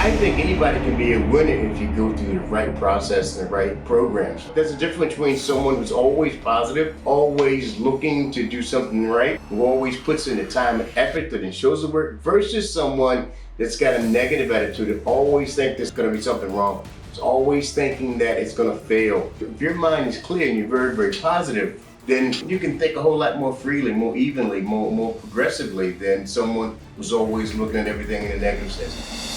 I think anybody can be a winner if you go through the right process and the right programs. There's a difference between someone who's always positive, always looking to do something right, who always puts in the time and effort that shows the work, versus someone that's got a negative attitude and always think there's going to be something wrong. It's always thinking that it's going to fail. If your mind is clear and you're very, very positive, then you can think a whole lot more freely, more evenly, more progressively than someone who's always looking at everything in a negative sense.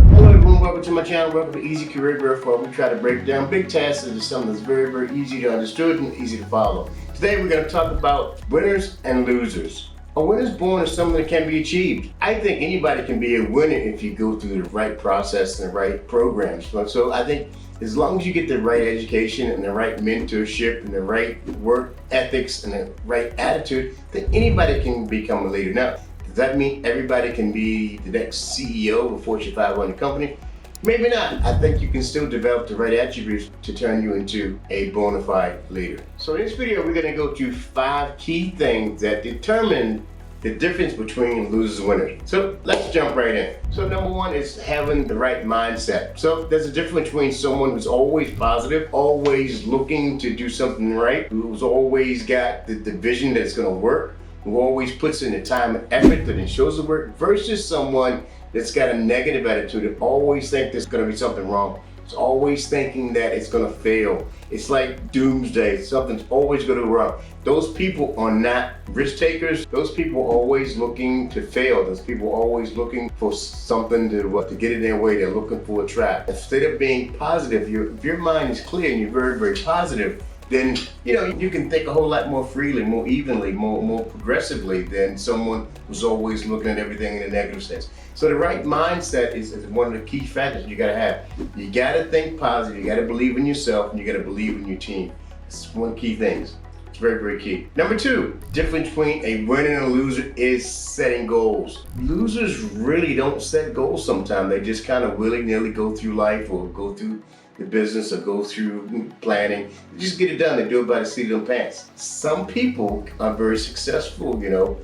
Hello everyone, welcome to my channel, welcome to Easy Career Growth, where we try to break down big tasks into something that's very, very easy to understand and easy to follow. Today we're going to talk about winners and losers. A winner's born is something that can be achieved. I think anybody can be a winner if you go through the right process and the right programs. So I think as long as you get the right education and the right mentorship and the right work ethics and the right attitude, then anybody can become a leader. Now, does that mean everybody can be the next CEO of a Fortune 500 company? Maybe not. I think you can still develop the right attributes to turn you into a bona fide leader. So in this video, we're going to go through 5 key things that determine the difference between losers and winners. So let's jump right in. So number 1 is having the right mindset. So there's a difference between someone who's always positive, always looking to do something right, who's always got the vision that it's going to work, who always puts in the time and effort that shows the work, versus someone that's got a negative attitude and always think there's going to be something wrong. It's always thinking that it's going to fail. It's like doomsday. Something's always going to go wrong. Those people are not risk takers. Those people are always looking to fail. Those people are always looking for something to get in their way. They're looking for a trap. Instead of being positive, if your mind is clear and you're very, very positive, then you can think a whole lot more freely, more evenly, more progressively than someone who's always looking at everything in a negative sense. So the right mindset is one of the key factors you gotta have. You gotta think positive, you gotta believe in yourself, and you gotta believe in your team. It's one of the key things. It's very, very key. Number 2, difference between a winner and a loser is setting goals. Losers really don't set goals sometimes. They just kind of willy-nilly go through life or go through the business or go through planning. They just get it done. They do it by the seat of their pants. Some people are very successful,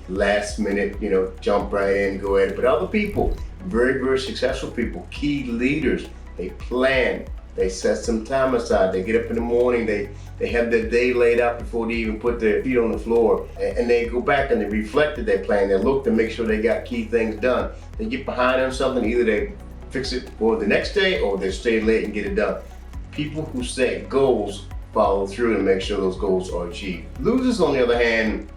last minute, jump right in, go at it. But other people, very, very successful people, key leaders, they plan. They set some time aside. They get up in the morning. They have their day laid out before they even put their feet on the floor. And they go back and they reflect their plan. They look to make sure they got key things done. They get behind on something. Either they fix it for the next day or they stay late and get it done. People who set goals follow through and make sure those goals are achieved. Losers, on the other hand,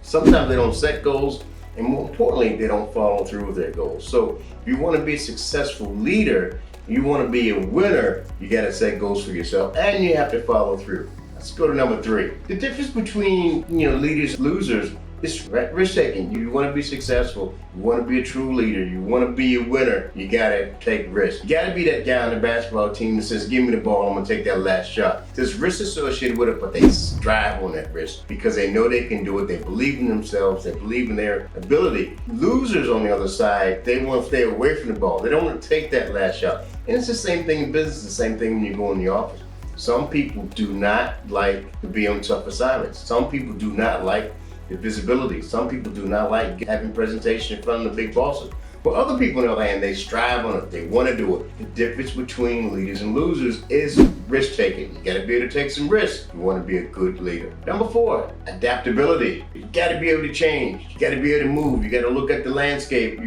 sometimes they don't set goals, and more importantly, they don't follow through with their goals. So if you want to be a successful leader, you want to be a winner, you got to set goals for yourself and you have to follow through. Let's go to number 3. The difference between leaders and losers is risk taking. You want to be successful, you want to be a true leader, you want to be a winner, you got to take risks. You got to be that guy on the basketball team that says, give me the ball, I'm going to take that last shot. There's risk associated with it, but they strive on that risk because they know they can do it, they believe in themselves, they believe in their ability. Losers, on the other side, they want to stay away from the ball. They don't want to take that last shot. And it's the same thing in business, the same thing when you go in the office. Some people do not like to be on tough assignments. Some people do not like the visibility. Some people do not like having presentation in front of the big bosses. But other people, on the other hand, they strive on it. They want to do it. The difference between leaders and losers is risk taking. You got to be able to take some risks. You want to be a good leader. Number 4, adaptability. You got to be able to change. You got to be able to move. You got to look at the landscape.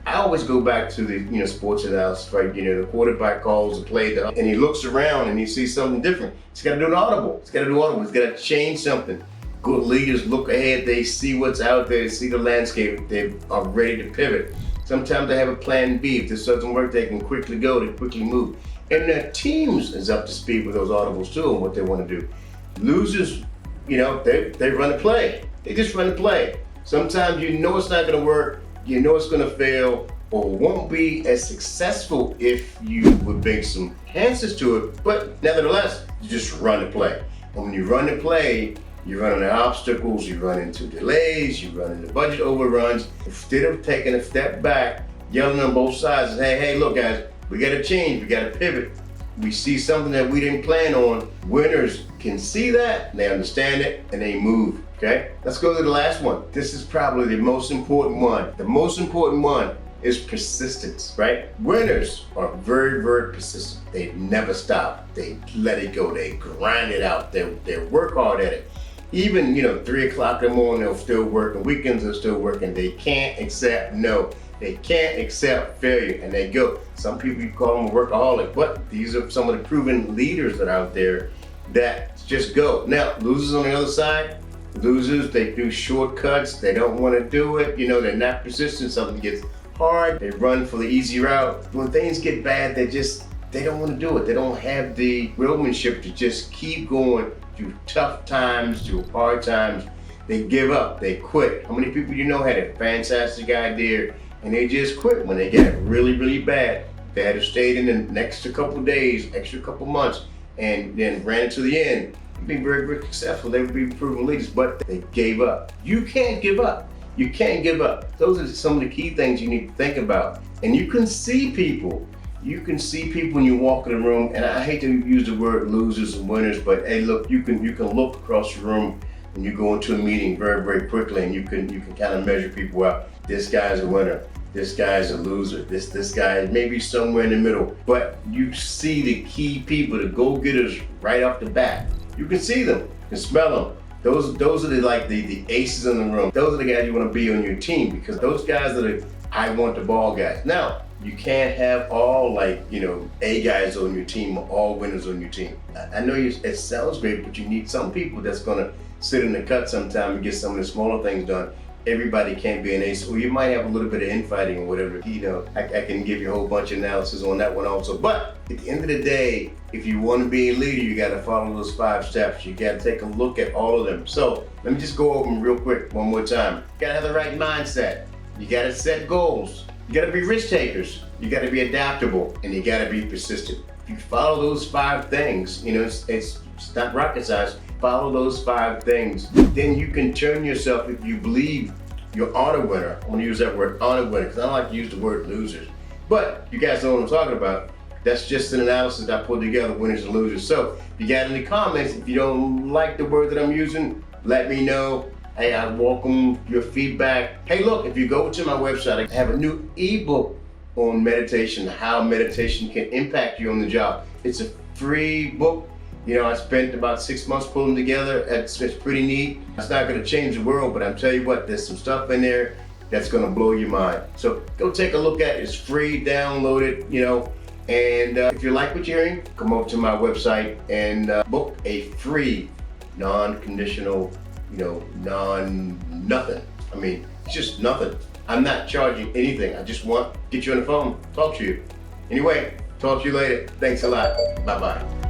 I always go back to the sports analysis, right? The quarterback calls the play, and he looks around and he sees something different. He's got to do an audible. He's got to change something. Good leaders look ahead, they see what's out there, they see the landscape, they are ready to pivot. Sometimes they have a plan B. If this doesn't work, they can quickly go, they quickly move. And their teams is up to speed with those audibles too and what they want to do. Losers, they run a play. They just run a play. Sometimes it's not going to work, it's going to fail, or won't be as successful if you would bring some answers to it, but nevertheless, you just run the play. And when you run the play, you run into obstacles, you run into delays, you run into budget overruns. Instead of taking a step back, yelling on both sides, hey, look guys, we gotta change, we gotta pivot. we see something that we didn't plan on, winners can see that, they understand it, and they move, okay? Let's go to the last one. This is probably the most important one. The most important one is persistence, right? Winners are very, very persistent. They never stop. They let it go. They grind it out. They work hard at it. Even, 3 o'clock in the morning, they'll still work, and weekends they're still working. They can't accept no. They can't accept failure, and they go. Some people, you call them a workaholic, but these are some of the proven leaders that are out there that just go. Now, losers on the other side, losers, they do shortcuts. They don't want to do it. They're not persistent. Something gets hard, they run for the easy route. When things get bad, they don't want to do it. They don't have the willmanship to just keep going through tough times, through hard times. They give up, they quit. How many people had a fantastic idea and they just quit when they got really, really bad? They had to stay in the next couple of days, extra couple months, and then ran to the end. They'd be very, very successful. They would be proven leaders, but they gave up. You can't give up. You can't give up. Those are some of the key things you need to think about. And you can see people. You can see people when you walk in the room, and I hate to use the word losers and winners, but hey, look, you can look across the room when you go into a meeting very, very quickly, and you can kind of measure people out. This guy's a winner. This guy's a loser. This guy may be somewhere in the middle, but you see the key people, the go-getters right off the bat. You can see them, you can smell them. Those are the aces in the room. Those are the guys you want to be on your team, because those guys are the I want the ball guys. Now, you can't have all A guys on your team or all winners on your team. I know it sounds great, but you need some people that's gonna sit in the cut sometime and get some of the smaller things done. Everybody can't be an ace, or you might have a little bit of infighting or whatever. I can give you a whole bunch of analysis on that one also. But at the end of the day, if you want to be a leader, you got to follow those 5 steps. You got to take a look at all of them. So let me just go over them real quick one more time. You got to have the right mindset. You got to set goals. You got to be risk takers. You got to be adaptable, and you got to be persistent. If you follow those 5 things, it's not rocket science. Follow those 5 things. Then you can turn yourself, if you believe you're on a winner. I'm gonna use that word, on a winner, because I don't like to use the word losers. But you guys know what I'm talking about. That's just an analysis that I put together, winners and losers. So if you got any comments, if you don't like the word that I'm using, let me know. Hey, I welcome your feedback. Hey, look, if you go to my website, I have a new ebook on meditation, how meditation can impact you on the job. It's a free book. I spent about 6 months pulling together. It's pretty neat. It's not going to change the world, but I'm telling you what, there's some stuff in there that's going to blow your mind. So go take a look at it. It's free, download it, and if you like what you're hearing, come over to my website and book a free, non-conditional, nothing. I mean, it's just nothing. I'm not charging anything. I just want to get you on the phone, talk to you. Anyway, talk to you later. Thanks a lot. Bye-bye.